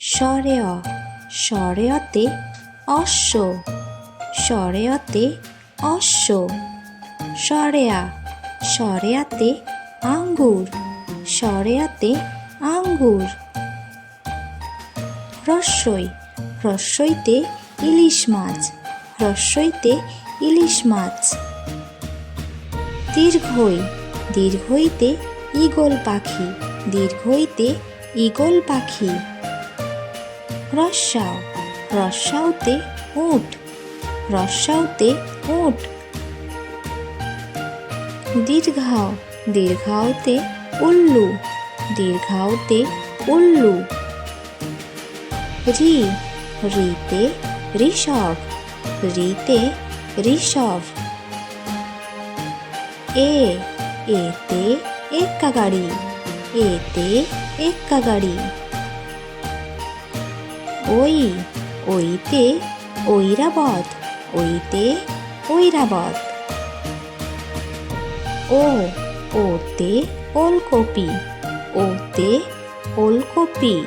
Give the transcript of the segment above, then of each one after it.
স্বরে অ, স্বরে অতে অশ্ব, স্বরে অতে অশ্ব। স্বরে আ, স্বরে আতে আঙ্গুর, স্বরে আতে আঙ্গুর। হ্রস্বই, হ্রস্বইতে ইলিশ মাছ, হ্রস্বইতে ইলিশ মাছ। দীর্ঘই, দীর্ঘইতে ঈগল পাখি, দীর্ঘইতে ঈগল পাখি। রস্যাও, রস্যাওতে উট, রস্যাওতে উট। দীর্ঘাও, দীর্ঘাওতে উল্লু, দীর্ঘাওতে উল্লু। রি, রিতে ঋষভ, রিতে ঋষভ। এ, এতে এক্কা গাড়ি, এতে এক্কা গাড়ি। ওই, ওইতে ঐরাবত, ওইতে ঐরাবত। ও, ওতে ওলকপি, ওতে ওলকপি।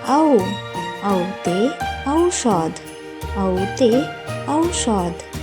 ঔ, ঔতে ঔষধ, ঔতে ঔষধ।